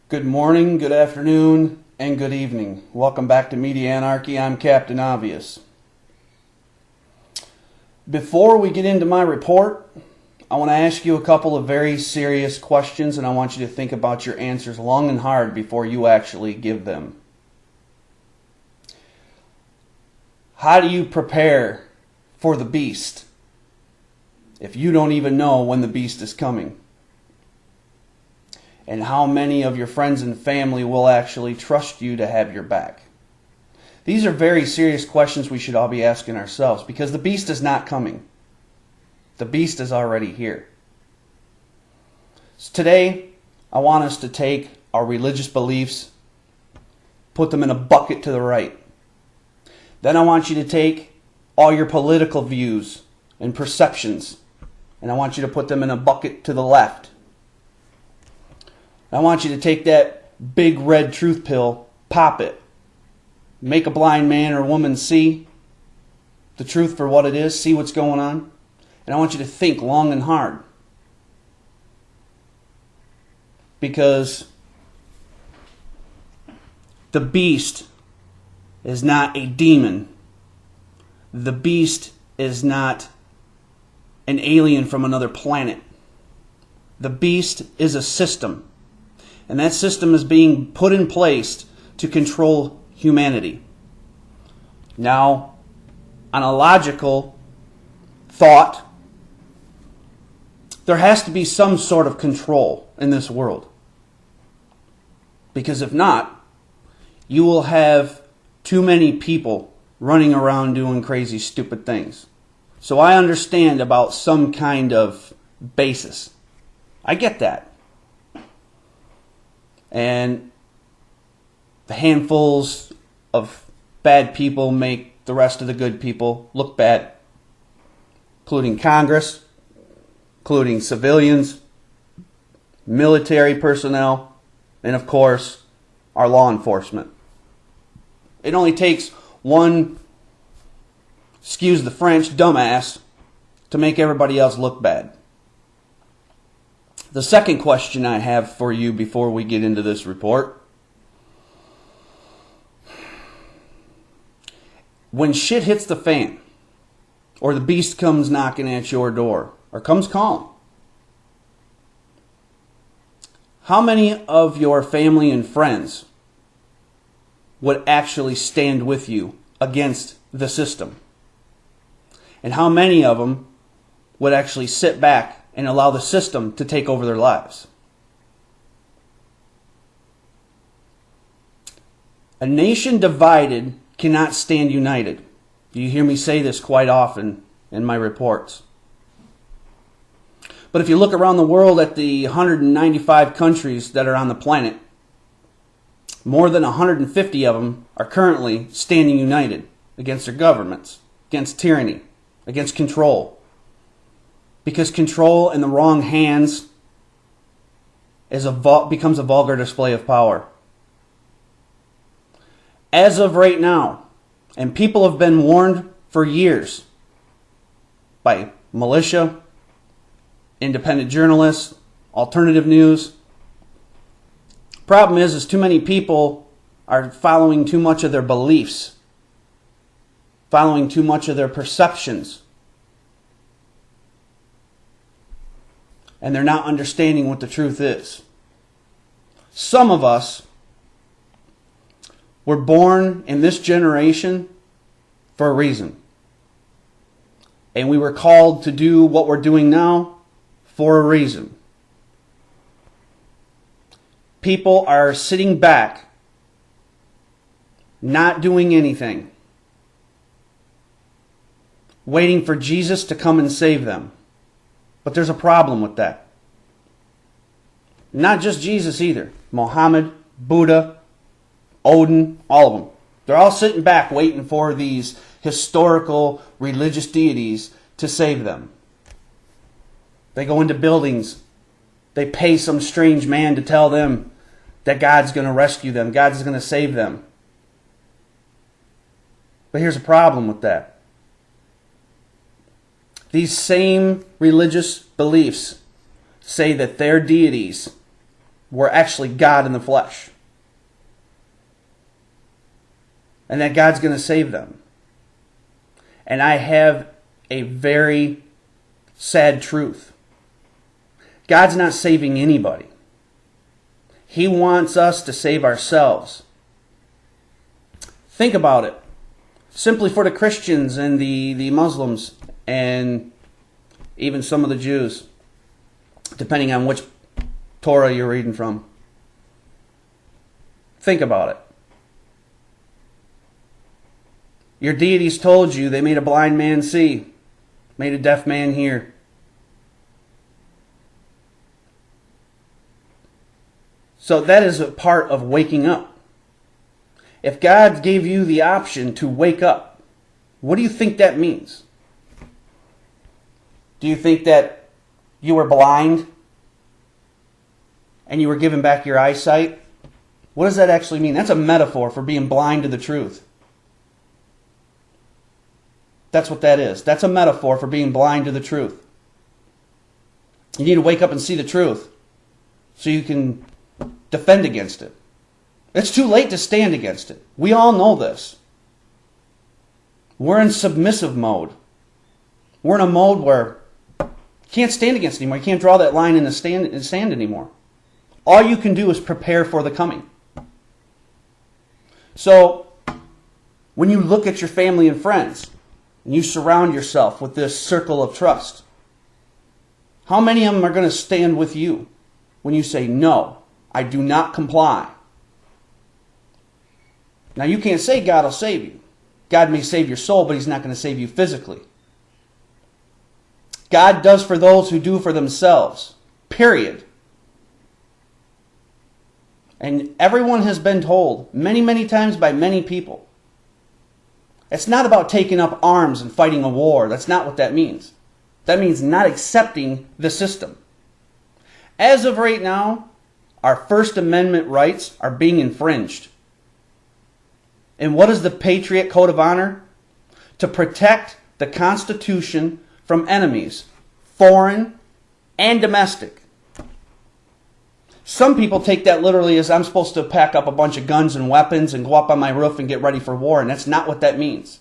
Good morning, good afternoon, and good evening. Welcome back to Media Anarchy. I'm Captain Obvious. Before we get into my report, I want to ask you a couple of very serious questions, and I want you to think about your answers long and hard before you actually give them. How do you prepare for the beast if you don't even know when the beast is coming? And how many of your friends and family will actually trust you to have your back? These are very serious questions we should all be asking ourselves, because the beast is not coming. The beast is already here. So today, I want us to take our religious beliefs, put them in a bucket to the right. Then I want you to take all your political views and perceptions, and I want you to put them in a bucket to the left. I want you to take that big red truth pill, pop it, make a blind man or woman see the truth for what it is, see what's going on, and I want you to think long and hard. Because the beast is not a demon. The beast is not an alien from another planet. The beast is a system. And that system is being put in place to control humanity. Now, on a logical thought, there has to be some sort of control in this world. Because if not, you will have too many people running around doing crazy, stupid things. So I understand about some kind of basis. I get that. And the handfuls of bad people make the rest of the good people look bad, including Congress, including civilians, military personnel, and of course, our law enforcement. It only takes one, excuse the French, dumbass to make everybody else look bad. The second question I have for you before we get into this report: when shit hits the fan, or the beast comes knocking at your door, or comes calling, how many of your family and friends would actually stand with you against the system? And how many of them would actually sit back and allow the system to take over their lives? A nation divided cannot stand united. You hear me say this quite often in my reports. But if you look around the world at the 195 countries that are on the planet, more than 150 of them are currently standing united against their governments, against tyranny, against control. Because control in the wrong hands becomes a vulgar display of power. As of right now, and people have been warned for years by militia, independent journalists, alternative news. Problem is too many people are following too much of their beliefs, following too much of their perceptions. And they're not understanding what the truth is. Some of us were born in this generation for a reason. And we were called to do what we're doing now for a reason. People are sitting back, not doing anything, waiting for Jesus to come and save them. But there's a problem with that. Not just Jesus either. Muhammad, Buddha, Odin, all of them. They're all sitting back waiting for these historical religious deities to save them. They go into buildings. They pay some strange man to tell them that God's going to rescue them. God's going to save them. But here's a problem with that. These same religious beliefs say that their deities were actually God in the flesh. And that God's going to save them. And I have a very sad truth. God's not saving anybody. He wants us to save ourselves. Think about it. Simply for the Christians and the Muslims and even some of the Jews, depending on which Torah you're reading from. Think about it. Your deities told you they made a blind man see, made a deaf man hear. So that is a part of waking up. If God gave you the option to wake up, what do you think that means? Do you think that you were blind and you were given back your eyesight? What does that actually mean? That's a metaphor for being blind to the truth. That's what that is. That's a metaphor for being blind to the truth. You need to wake up and see the truth so you can defend against it. It's too late to stand against it. We all know this. We're in submissive mode. We're in a mode where you can't stand against it anymore. You can't draw that line in the sand anymore. All you can do is prepare for the coming. So, when you look at your family and friends, and you surround yourself with this circle of trust, how many of them are going to stand with you when you say, no, I do not comply? Now, you can't say God will save you. God may save your soul, but He's not going to save you physically. God does for those who do for themselves. Period. And everyone has been told many, many times by many people. It's not about taking up arms and fighting a war. That's not what that means. That means not accepting the system. As of right now, our First Amendment rights are being infringed. And what is the Patriot Code of Honor? To protect the Constitution from enemies, foreign and domestic. Some people take that literally as I'm supposed to pack up a bunch of guns and weapons and go up on my roof and get ready for war, and that's not what that means.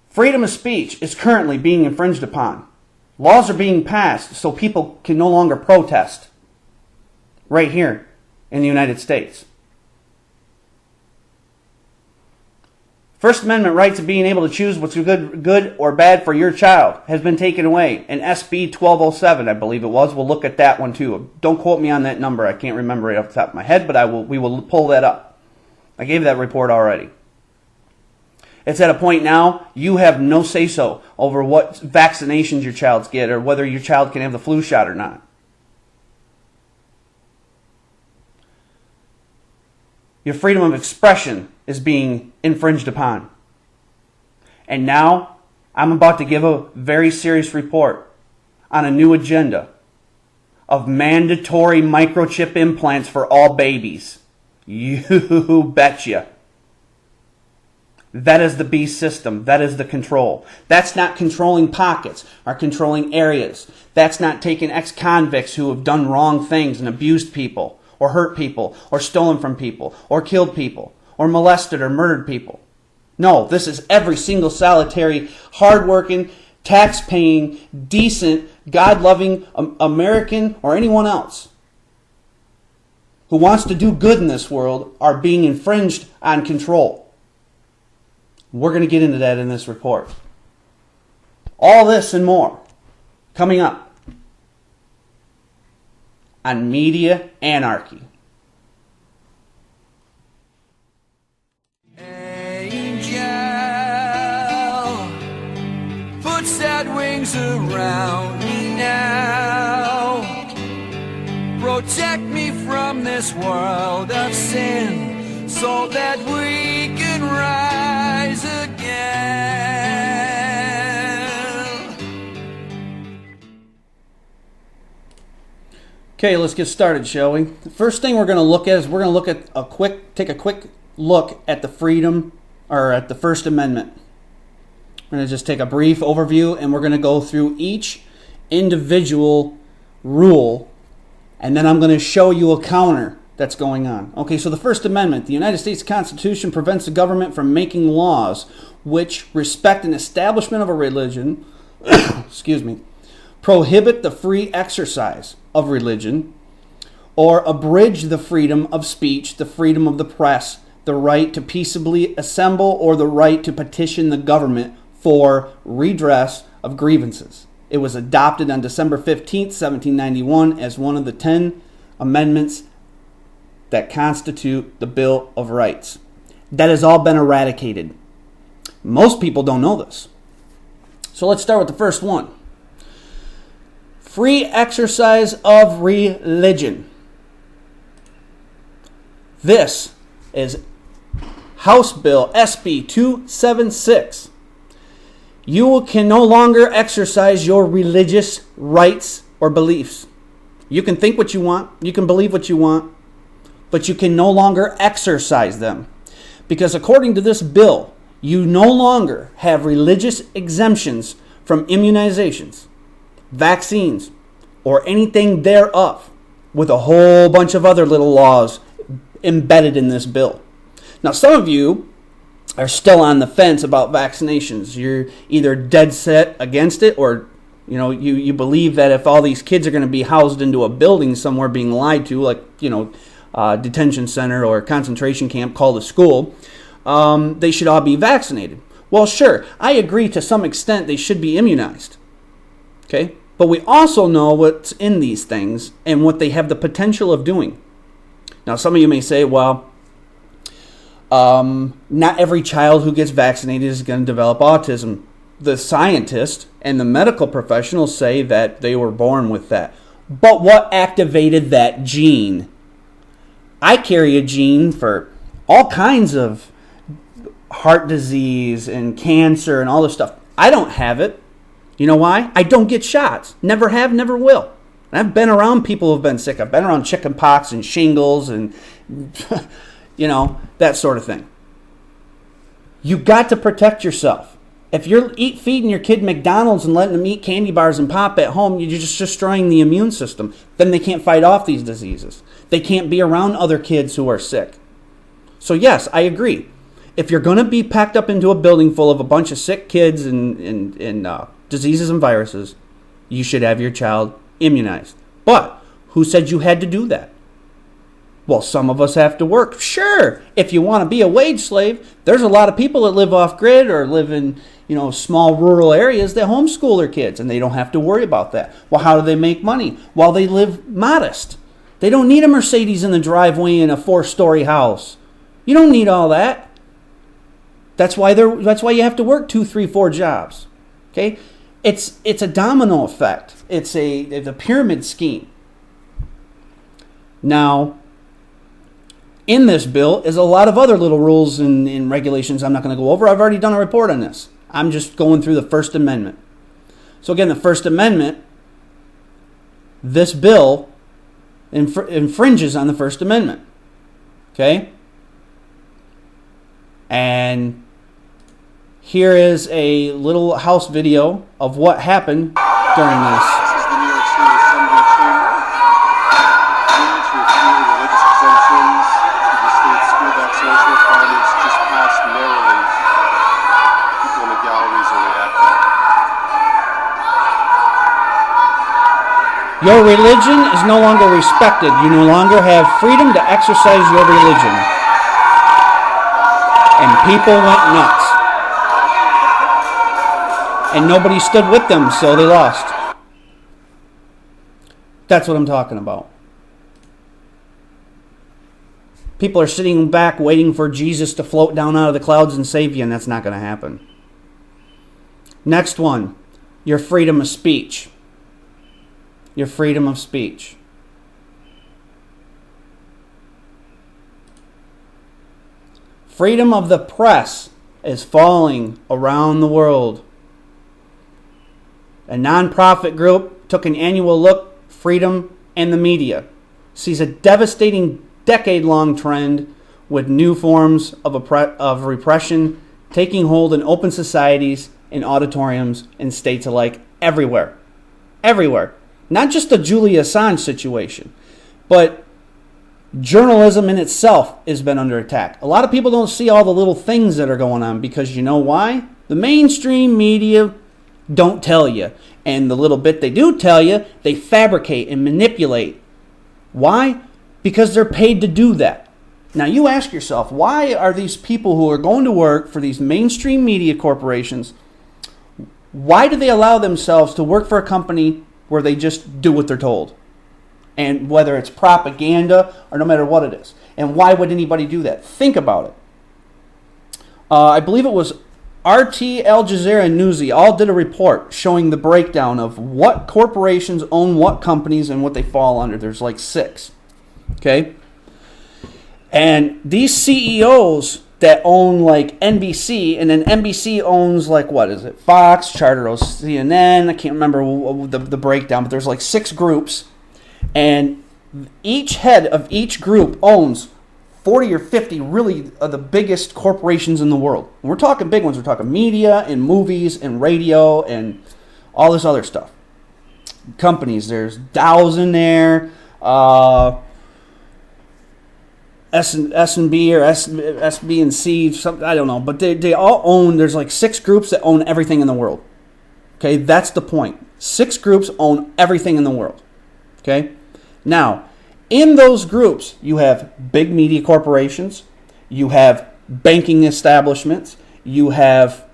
Freedom of speech is currently being infringed upon. Laws are being passed so people can no longer protest right here in the United States. First Amendment rights of being able to choose what's good or bad for your child has been taken away. In SB 1207, I believe it was. We'll look at that one too. Don't quote me on that number. I can't remember it off the top of my head, but we will pull that up. I gave that report already. It's at a point now you have no say-so over what vaccinations your child gets or whether your child can have the flu shot or not. Your freedom of expression is being infringed upon. And now, I'm about to give a very serious report on a new agenda of mandatory microchip implants for all babies. You betcha. That is the beast system. That is the control. That's not controlling pockets or controlling areas. That's not taking ex-convicts who have done wrong things and abused people or hurt people or stolen from people or killed people or molested or murdered people. No, this is every single solitary, hardworking, tax-paying, decent, God-loving American or anyone else who wants to do good in this world are being infringed on control. We're going to get into that in this report. All this and more coming up on Media Anarchy. Angel puts that wings around me now. Protect me from this world of sin so that we can rise again. Okay, let's get started, shall we? The first thing we're going to look at is take a quick look at the freedom, or at the First Amendment. We're going to just take a brief overview, and we're going to go through each individual rule, and then I'm going to show you a counter that's going on. Okay, so the First Amendment, the United States Constitution prevents the government from making laws which respect an establishment of a religion, excuse me, prohibit the free exercise of religion, or abridge the freedom of speech, the freedom of the press, the right to peaceably assemble, or the right to petition the government for redress of grievances. It was adopted on December 15th, 1791 as one of the 10 amendments that constitute the Bill of Rights. That has all been eradicated. Most people don't know this. So let's start with the first one. Free exercise of religion. This is House Bill SB 276. You can no longer exercise your religious rights or beliefs. You can think what you want, you can believe what you want, but you can no longer exercise them. Because according to this bill, you no longer have religious exemptions from immunizations, vaccines, or anything thereof, with a whole bunch of other little laws embedded in this bill. Now, some of you are still on the fence about vaccinations. You're either dead set against it, or you believe that if all these kids are going to be housed into a building somewhere being lied to, like detention center or concentration camp called a school, they should all be vaccinated. Well, sure, I agree to some extent they should be immunized. Okay? But we also know what's in these things and what they have the potential of doing. Now, some of you may say, well, not every child who gets vaccinated is going to develop autism. The scientists and the medical professionals say that they were born with that. But what activated that gene? I carry a gene for all kinds of heart disease and cancer and all this stuff. I don't have it. You know why? I don't get shots. Never have, never will. And I've been around people who've been sick. I've been around chicken pox and shingles and, that sort of thing. You got to protect yourself. If you're feeding your kid McDonald's and letting them eat candy bars and pop at home, you're just destroying the immune system. Then they can't fight off these diseases. They can't be around other kids who are sick. So yes, I agree. If you're going to be packed up into a building full of a bunch of sick kids and diseases and viruses, you should have your child immunized. But who said you had to do that? Well, some of us have to work. Sure, if you want to be a wage slave, there's a lot of people that live off grid or live in small rural areas that homeschool their kids, and they don't have to worry about that. Well, how do they make money? Well, they live modest. They don't need a Mercedes in the driveway and a 4-story house. You don't need all that. That's why you have to work 2, 3, 4 jobs. Okay? It's a domino effect. It's a pyramid scheme. Now, in this bill is a lot of other little rules and regulations I'm not going to go over. I've already done a report on this. I'm just going through the First Amendment. So again, the First Amendment, this bill infringes on the First Amendment. Okay? And here is a little house video of what happened during this. This is the New York State Assembly chamber. Meeting to review religious exemptions to the state school vaccination requirements just passed narrowly. People in the galleries are reacting. Your religion is no longer respected. You no longer have freedom to exercise your religion. And people went nuts. And nobody stood with them, so they lost. That's what I'm talking about. People are sitting back waiting for Jesus to float down out of the clouds and save you, and that's not going to happen. Next one, your freedom of speech. Your freedom of speech. Freedom of the press is falling around the world. A nonprofit group took an annual look, Freedom and the Media, sees a devastating decade-long trend with new forms of repression taking hold in open societies, in auditoriums, in states alike, everywhere. everywhere. Not just the Julian Assange situation, but journalism in itself has been under attack. A lot of people don't see all the little things that are going on because you know why? The mainstream media don't tell you. And the little bit they do tell you, they fabricate and manipulate. Why? Because they're paid to do that. Now you ask yourself, why are these people who are going to work for these mainstream media corporations, why do they allow themselves to work for a company where they just do what they're told? And whether it's propaganda or no matter what it is. And why would anybody do that? Think about it. I believe it was RT, Al Jazeera, and Newsy all did a report showing the breakdown of what corporations own what companies and what they fall under. There's like 6. Okay? And these CEOs that own like NBC, and then NBC owns like, what is it? Fox, Charter, CNN, I can't remember the breakdown, but there's like 6 groups. And each head of each group owns 40 or 50 really of the biggest corporations in the world. And we're talking big ones. We're talking media and movies and radio and all this other stuff. Companies, there's Dow's in there, S&B or SB and C, something, I don't know. But they all own, there's like 6 groups that own everything in the world. Okay, that's the point. 6 groups own everything in the world. Okay, now in those groups you have big media corporations, you have banking establishments, you have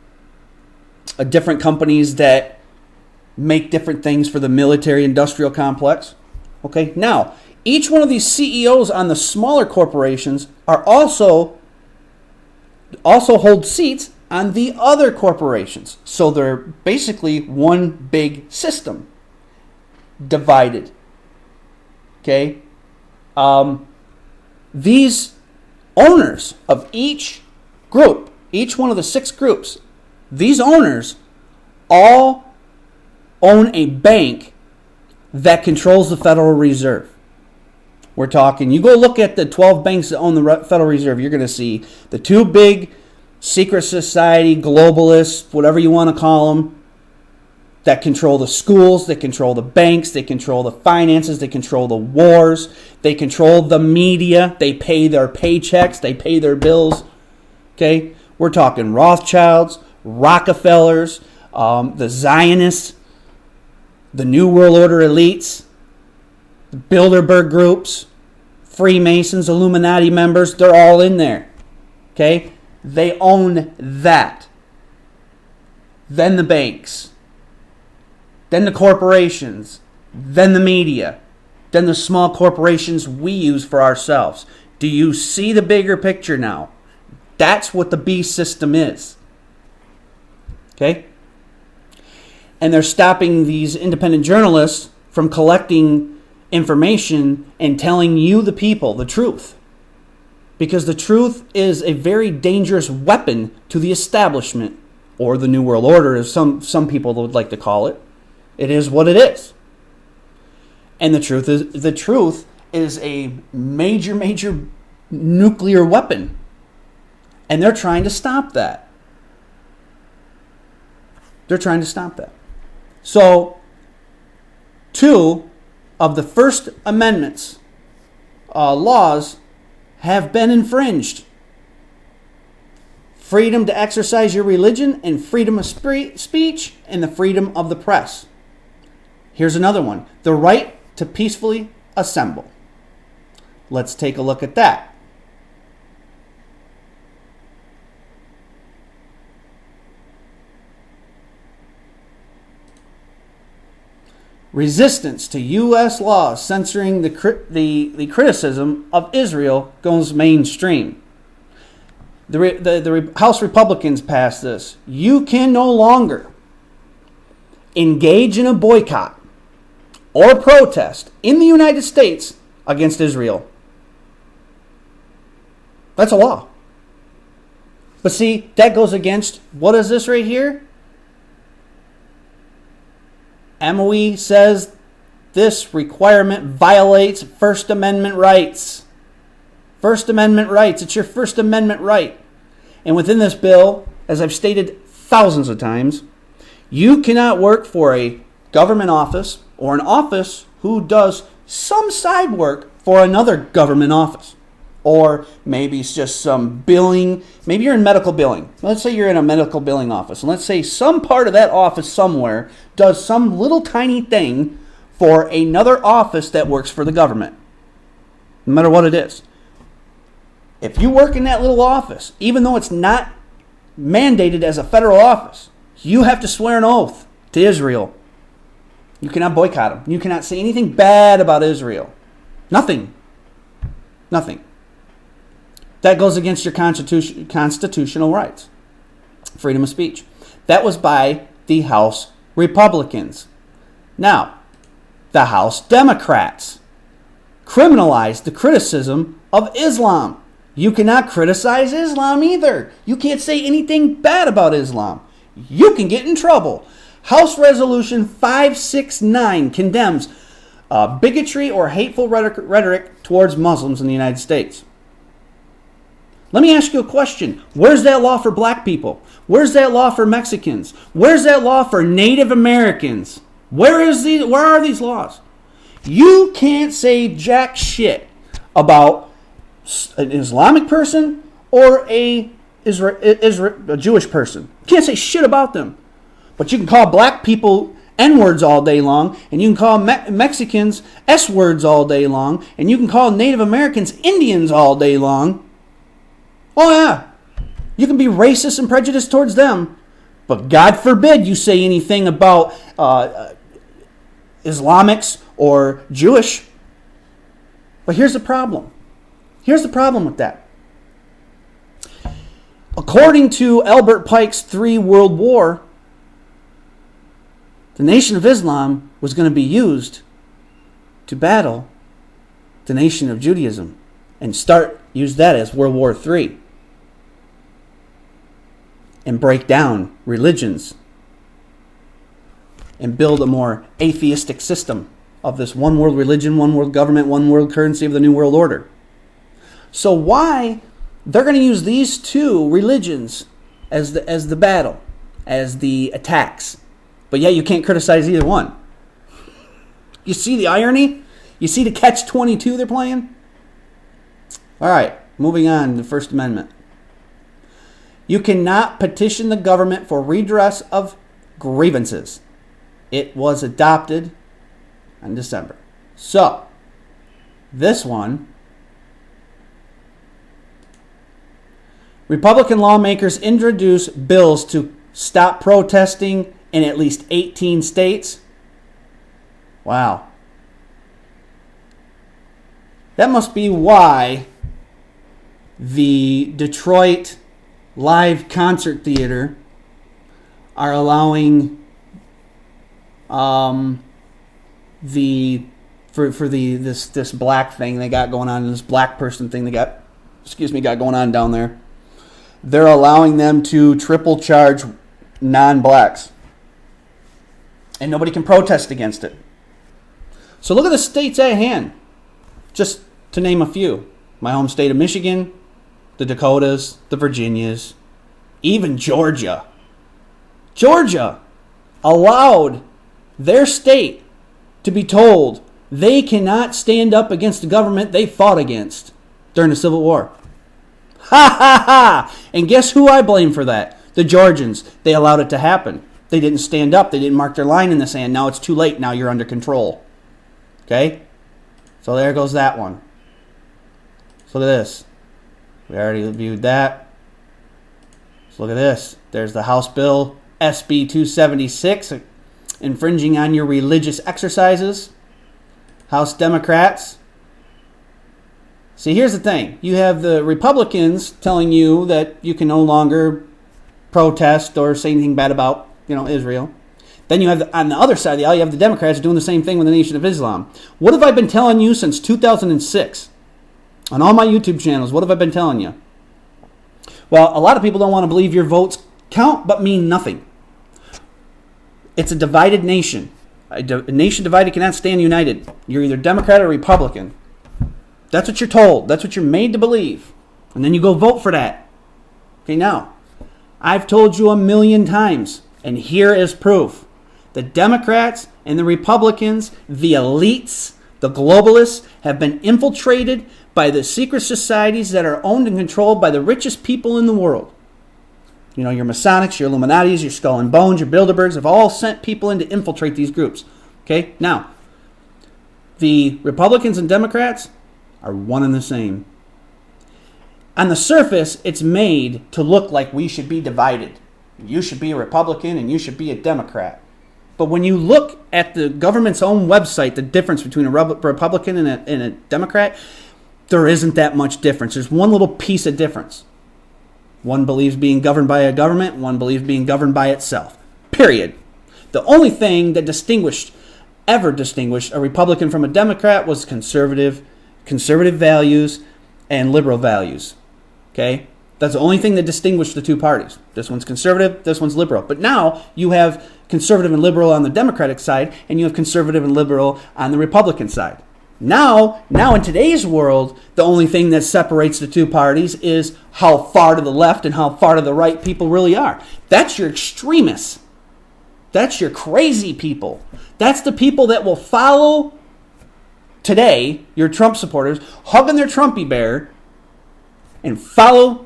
different companies that make different things for the military industrial complex. Okay, now each one of these CEOs on the smaller corporations are also hold seats on the other corporations. So they're basically one big system divided. Okay, these owners of each group, each one of the 6 groups, these owners all own a bank that controls the Federal Reserve. We're talking, you go look at the 12 banks that own the Federal Reserve, you're going to see the 2 big secret society, globalists, whatever you want to call them, that control the schools, they control the banks, they control the finances, they control the wars, they control the media, they pay their paychecks, they pay their bills. Okay? We're talking Rothschilds, Rockefellers, the Zionists, the New World Order elites, the Bilderberg groups, Freemasons, Illuminati members, they're all in there. Okay? They own that. Then the banks. Then the corporations, then the media, then the small corporations we use for ourselves. Do you see the bigger picture now? That's what the beast system is. Okay? And they're stopping these independent journalists from collecting information and telling you, the people, the truth. Because the truth is a very dangerous weapon to the establishment, or the New World Order, as some people would like to call it. It is what it is. And the truth is a major nuclear weapon. And they're trying to stop that. They're trying to stop that. So, 2 of the First Amendment's laws have been infringed. Freedom to exercise your religion and freedom of speech and the freedom of the press. Here's another one. The right to peacefully assemble. Let's take a look at that. Resistance to U.S. laws censoring the criticism of Israel goes mainstream. The House Republicans passed this. You can no longer engage in a boycott or protest in the United States against Israel. That's a law. But see, that goes against, what is this right here? MOE says this requirement violates First Amendment rights. First Amendment rights. It's your First Amendment right. And within this bill, as I've stated thousands of times, you cannot work for a government office or an office who does some side work for another government office. Or maybe it's just some billing. Maybe you're in medical billing. Let's say you're in a medical billing office. And let's say some part of that office somewhere does some little tiny thing for another office that works for the government. No matter what it is. If you work in that little office, even though it's not mandated as a federal office, you have to swear an oath to Israel. You cannot boycott them. You cannot say anything bad about Israel. Nothing. Nothing. That goes against your constitutional rights. Freedom of speech. That was by the House Republicans. Now, the House Democrats criminalized the criticism of Islam. You cannot criticize Islam either. You can't say anything bad about Islam. You can get in trouble. House Resolution 569 condemns bigotry or hateful rhetoric towards Muslims in the United States. Let me ask you a question. Where's that law for black people? Where's that law for Mexicans? Where's that law for Native Americans? Where are these laws? You can't say jack shit about an Islamic person or a Jewish person. You can't say shit about them. But you can call black people N-words all day long, and you can call Mexicans S-words all day long, and you can call Native Americans Indians all day long. Oh yeah, you can be racist and prejudiced towards them, but God forbid you say anything about Islamics or Jewish. But here's the problem. Here's the problem with that. According to Albert Pike's 3 World War, the Nation of Islam was going to be used to battle the Nation of Judaism and use that as World War III and break down religions and build a more atheistic system of this one world religion, one world government, one world currency of the New World Order. So why they're going to use these 2 religions as the battle, as the attacks, but yet you can't criticize either one. You see the irony? You see the catch-22 they're playing? All right, moving on to the First Amendment. You cannot petition the government for redress of grievances. It was adopted in December. So, this one, Republican lawmakers introduce bills to stop protesting in at least 18 states. Wow. That must be why the Detroit Live Concert Theater are allowing this black thing they got going on, this black person thing they got going on down there. They're allowing them to triple charge non-blacks. And nobody can protest against it. So look at the states at hand. Just to name a few. My home state of Michigan, the Dakotas, the Virginias, even Georgia. Georgia allowed their state to be told they cannot stand up against the government they fought against during the Civil War. Ha ha ha! And guess who I blame for that? The Georgians. They allowed it to happen. They didn't stand up. They didn't mark their line in the sand. Now it's too late. Now you're under control. Okay? So there goes that one. So look at this. We already reviewed that. So look at this. There's the House Bill SB 276, infringing on your religious exercises. House Democrats. See, here's the thing. You have the Republicans telling you that you can no longer protest or say anything bad about, Israel. Then you have, on the other side of the aisle, you have the Democrats doing the same thing with the Nation of Islam. What have I been telling you since 2006? On all my YouTube channels, what have I been telling you? Well, a lot of people don't want to believe your votes count, but mean nothing. It's a divided nation. A nation divided cannot stand united. You're either Democrat or Republican. That's what you're told. That's what you're made to believe. And then you go vote for that. Okay, now, I've told you 1,000,000 times, and here is proof. The Democrats and the Republicans, the elites, the globalists have been infiltrated by the secret societies that are owned and controlled by the richest people in the world. You know, your Masonics, your Illuminatis, your Skull and Bones, your Bilderbergs have all sent people in to infiltrate these groups. Okay? Now, the Republicans and Democrats are one and the same. On the surface, it's made to look like we should be divided. You should be a Republican and you should be a Democrat. But when you look at the government's own website, the difference between a Republican and a Democrat, there isn't that much difference. There's one little piece of difference. One believes being governed by a government, one believes being governed by itself. Period. The only thing that ever distinguished a Republican from a Democrat was conservative values and liberal values. Okay? That's the only thing that distinguished the two parties. This one's conservative, this one's liberal. But now you have conservative and liberal on the Democratic side, and you have conservative and liberal on the Republican side. Now in today's world, the only thing that separates the two parties is how far to the left and how far to the right people really are. That's your extremists. That's your crazy people. That's the people that will follow today, your Trump supporters, hugging their Trumpy bear and follow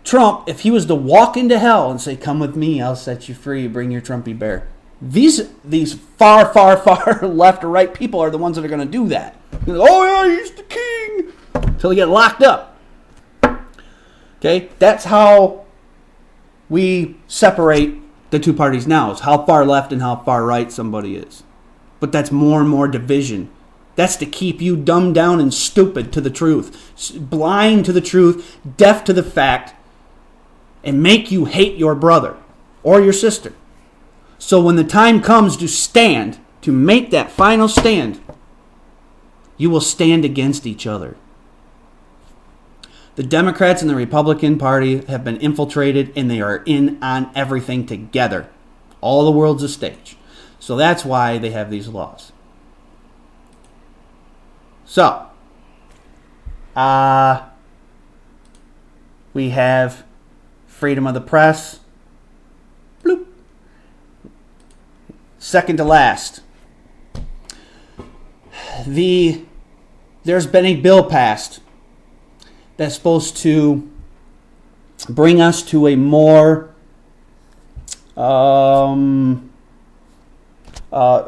Trump if he was to walk into hell and say, "Come with me, I'll set you free, bring your Trumpy bear." These far left or right people are the ones that are going to do that. Oh yeah, he's the king, until they get locked up. Okay, that's how we separate the two parties now. Is how far left and how far right somebody is. But that's more and more division. That's to keep you dumbed down and stupid to the truth, blind to the truth, deaf to the fact, and make you hate your brother or your sister. So when the time comes to stand, to make that final stand, you will stand against each other. The Democrats and the Republican Party have been infiltrated, and they are in on everything together. All the world's a stage. So that's why they have these laws. So, we have freedom of the press. Bloop. Second to last. There's been a bill passed that's supposed to bring us to a more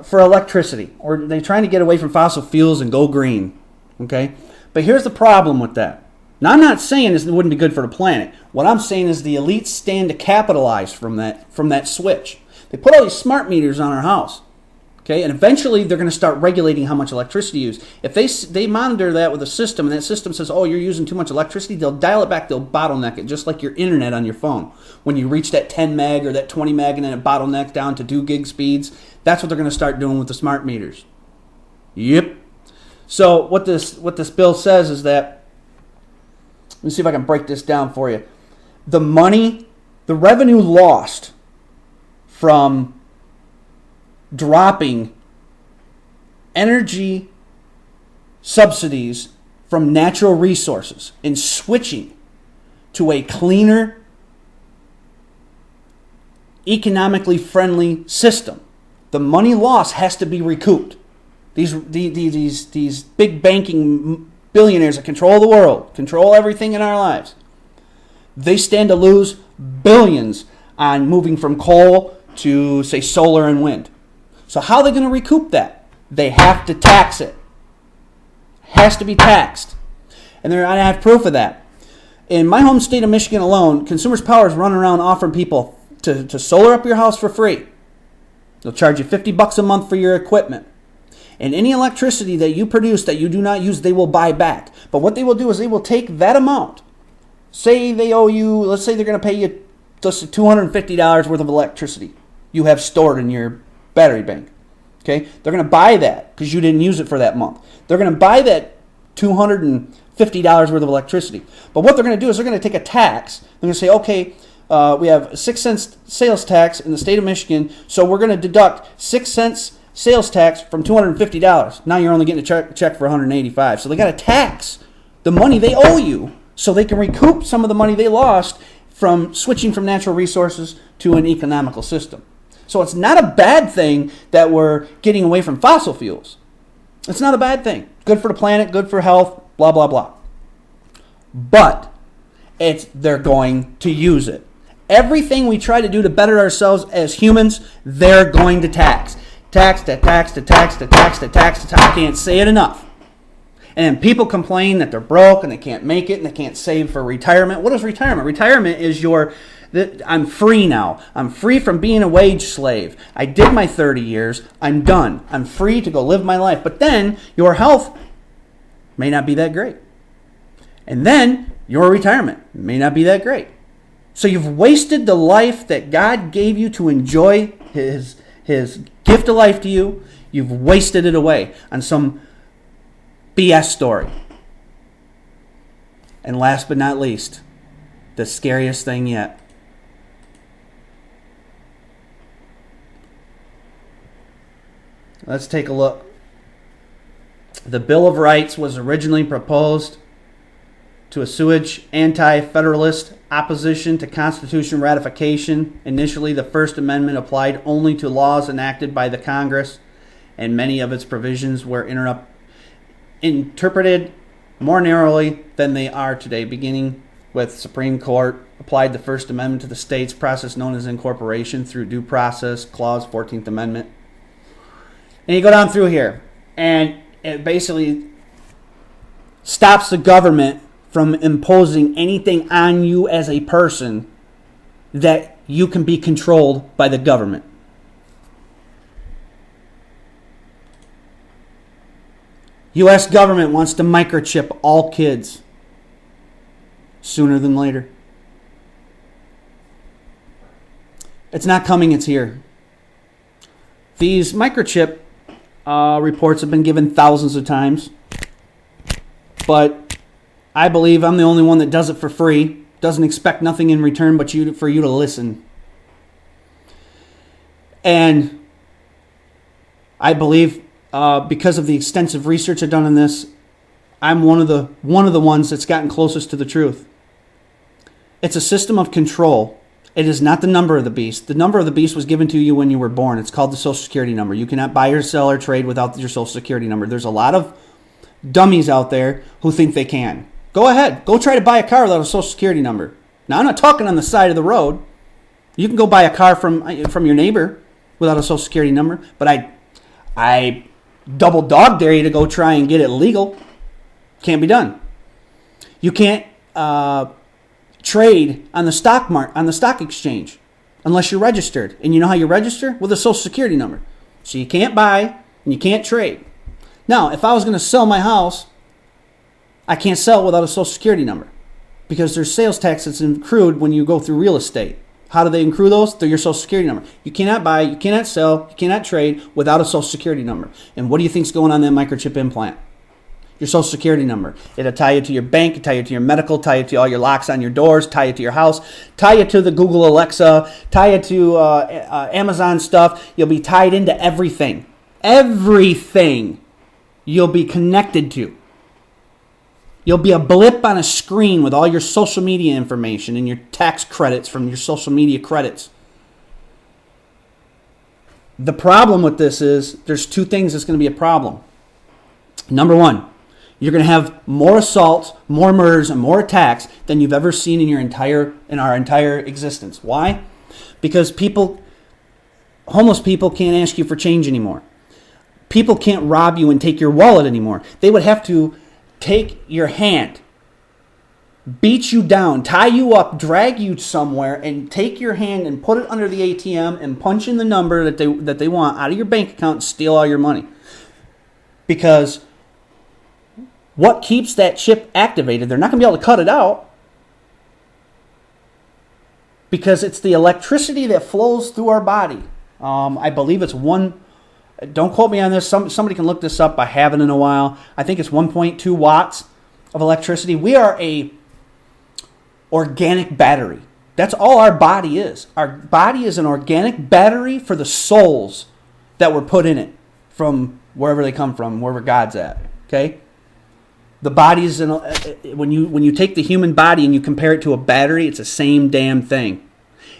for electricity, or they're trying to get away from fossil fuels and go green. Okay, but here's the problem with that. Now, I'm not saying this wouldn't be good for the planet. What I'm saying is the elites stand to capitalize from that switch. They put all these smart meters on our house. Okay, and eventually they're going to start regulating how much electricity you use. If they monitor that with a system, and that system says, "Oh, you're using too much electricity," they'll dial it back. They'll bottleneck it, just like your internet on your phone. When you reach that 10 meg or that 20 meg, and then it bottlenecks down to 2 gig speeds, that's what they're going to start doing with the smart meters. Yep. So what this bill says is that, let me see if I can break this down for you. The revenue lost from dropping energy subsidies from natural resources and switching to a cleaner, economically friendly system, the money lost has to be recouped. These big banking billionaires that control the world, control everything in our lives, they stand to lose billions on moving from coal to, say, solar and wind. So how are they going to recoup that? They have to tax it. Has to be taxed. And I have proof of that. In my home state of Michigan alone, Consumers Power is running around offering people to solar up your house for free. They'll charge you $50 a month for your equipment. And any electricity that you produce that you do not use, they will buy back. But what they will do is they will take that amount. Say they owe you, let's say they're going to pay you just $250 worth of electricity you have stored in your battery bank. Okay? They're going to buy that because you didn't use it for that month. They're going to buy that $250 worth of electricity. But what they're going to do is they're going to take a tax. They're going to say, okay, we have a 6 cents sales tax in the state of Michigan, so we're going to deduct 6 cents sales tax from $250. Now you're only getting a check for $185. So they got to tax the money they owe you so they can recoup some of the money they lost from switching from natural resources to an economical system. So it's not a bad thing that we're getting away from fossil fuels. It's not a bad thing. Good for the planet, good for health, blah, blah, blah. But they're going to use it. Everything we try to do to better ourselves as humans, they're going to tax. Tax. I can't say it enough. And people complain that they're broke and they can't make it and they can't save for retirement. What is retirement? Retirement is I'm free now. I'm free from being a wage slave. I did my 30 years. I'm done. I'm free to go live my life. But then your health may not be that great. And then your retirement may not be that great. So you've wasted the life that God gave you to enjoy His gift of life to you. You've wasted it away on some BS story. And last but not least, the scariest thing yet. Let's take a look. The Bill of Rights was originally proposed to assuage anti-federalist opposition to Constitution ratification. Initially, the First Amendment applied only to laws enacted by the Congress, and many of its provisions were interpreted more narrowly than they are today, beginning with Supreme Court applied the First Amendment to the states, process known as incorporation through due process clause, 14th Amendment. And you go down through here, and it basically stops the government from imposing anything on you as a person that you can be controlled by the government. U.S. government wants to microchip all kids sooner than later. It's not coming, it's here. These microchip reports have been given thousands of times, but I believe I'm the only one that does it for free, doesn't expect nothing in return but for you to listen. And I believe because of the extensive research I've done on this, I'm one of the ones that's gotten closest to the truth. It's a system of control. It is not the number of the beast. The number of the beast was given to you when you were born. It's called the Social Security number. You cannot buy or sell or trade without your Social Security number. There's a lot of dummies out there who think they can. Go ahead. Go try to buy a car without a Social Security number. Now, I'm not talking on the side of the road. You can go buy a car from your neighbor without a Social Security number, but I double dog dare you to go try and get it legal. Can't be done. You can't trade on the stock exchange unless you're registered. And you know how you register? With a Social Security number. So you can't buy and you can't trade. Now, if I was going to sell my house, I can't sell without a Social Security number because there's sales tax that's accrued when you go through real estate. How do they accrue those? Through your Social Security number. You cannot buy, you cannot sell, you cannot trade without a Social Security number. And what do you think's going on in that microchip implant? Your Social Security number. It'll tie you to your bank, tie you to your medical, tie you to all your locks on your doors, tie you to your house, tie you to the Google Alexa, tie you to Amazon stuff. You'll be tied into everything. Everything you'll be connected to. You'll be a blip on a screen with all your social media information and your tax credits from your social media credits. The problem with this is there's two things that's going to be a problem. Number one, you're going to have more assaults, more murders, and more attacks than you've ever seen in our entire existence. Why? Because homeless people can't ask you for change anymore. People can't rob you and take your wallet anymore. They would have to take your hand, beat you down, tie you up, drag you somewhere, and take your hand and put it under the ATM and punch in the number that they want out of your bank account and steal all your money. Because what keeps that chip activated? They're not going to be able to cut it out because it's the electricity that flows through our body. I believe it's one. Don't quote me on this. Somebody can look this up. I haven't in a while. I think it's 1.2 watts of electricity. We are a organic battery. That's all our body is. Our body is an organic battery for the souls that were put in it from wherever they come from, wherever God's at. Okay? The body is when you take the human body and you compare it to a battery, it's the same damn thing.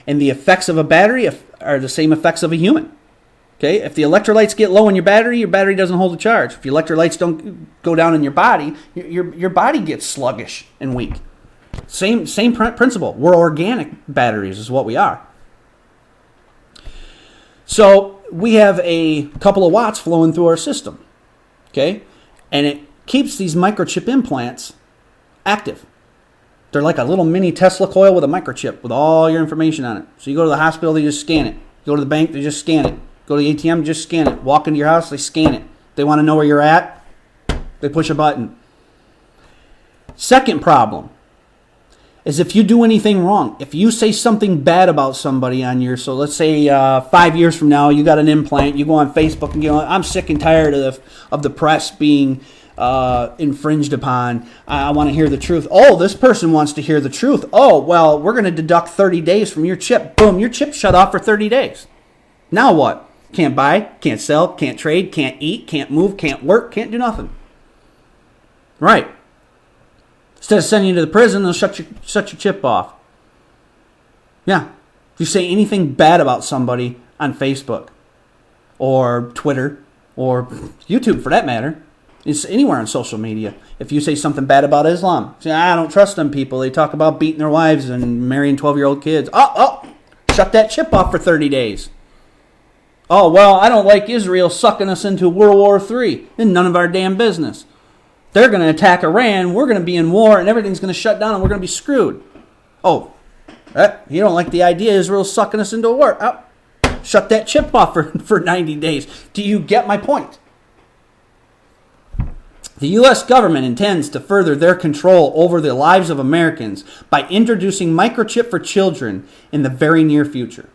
And the effects of a battery are the same effects of a human. Okay, if the electrolytes get low in your battery doesn't hold a charge. If the electrolytes don't go down in your body, your body gets sluggish and weak. Same principle. We're organic batteries is what we are. So we have a couple of watts flowing through our system. Okay, and it keeps these microchip implants active. They're like a little mini Tesla coil with a microchip with all your information on it. So you go to the hospital, they just scan it. You go to the bank, they just scan it. Go to the ATM, just scan it. Walk into your house, they scan it. They want to know where you're at, they push a button. Second problem is if you do anything wrong. If you say something bad about somebody on your, so let's say 5 years from now, you got an implant, you go on Facebook and I'm sick and tired of the press being infringed upon. I want to hear the truth. Oh, this person wants to hear the truth. Oh, well, we're going to deduct 30 days from your chip. Boom, your chip's shut off for 30 days. Now what? Can't buy, can't sell, can't trade, can't eat, can't move, can't work, can't do nothing. Right. Instead of sending you to the prison, they'll shut your chip off. Yeah. If you say anything bad about somebody on Facebook or Twitter or YouTube for that matter, it's anywhere on social media. If you say something bad about Islam, say, I don't trust them people. They talk about beating their wives and marrying 12-year-old kids. Shut that chip off for 30 days. Oh, well, I don't like Israel sucking us into World War III. It's none of our damn business. They're going to attack Iran. We're going to be in war, and everything's going to shut down, and we're going to be screwed. Oh, you don't like the idea Israel's sucking us into a war. Shut that chip off for 90 days. Do you get my point? The U.S. government intends to further their control over the lives of Americans by introducing microchip for children in the very near future.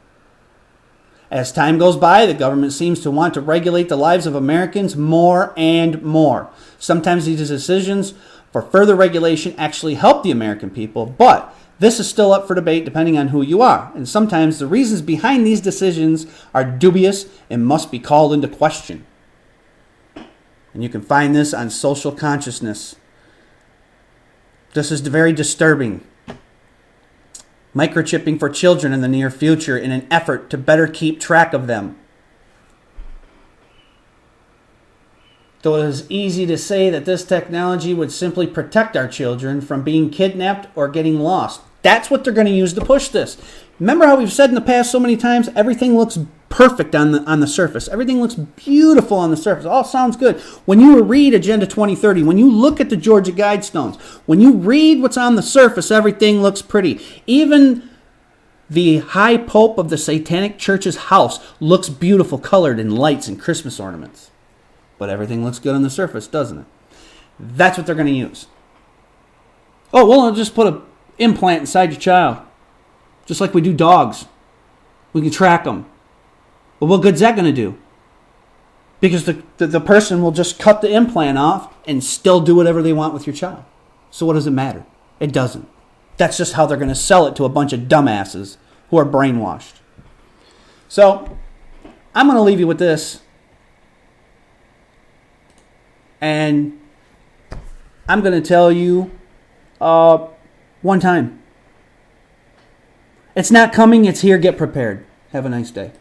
As time goes by, the government seems to want to regulate the lives of Americans more and more. Sometimes these decisions for further regulation actually help the American people, but this is still up for debate depending on who you are. And sometimes the reasons behind these decisions are dubious and must be called into question. And you can find this on Social Consciousness. This is very disturbing. Microchipping for children in the near future in an effort to better keep track of them. Though it is easy to say that this technology would simply protect our children from being kidnapped or getting lost. That's what they're going to use to push this. Remember how we've said in the past so many times, everything looks perfect on the surface. Everything looks beautiful on the surface. All sounds good. When you read Agenda 2030, when you look at the Georgia Guidestones, when you read what's on the surface, everything looks pretty. Even the high pope of the Satanic Church's house looks beautiful, colored in lights and Christmas ornaments. But everything looks good on the surface, doesn't it? That's what they're going to use. Oh, well, I'll just put an implant inside your child. Just like we do dogs. We can track them. But what good's that going to do? Because the person will just cut the implant off and still do whatever they want with your child. So what does it matter? It doesn't. That's just how they're going to sell it to a bunch of dumbasses who are brainwashed. So I'm going to leave you with this. And I'm going to tell you one time. It's not coming, it's here. Get prepared. Have a nice day.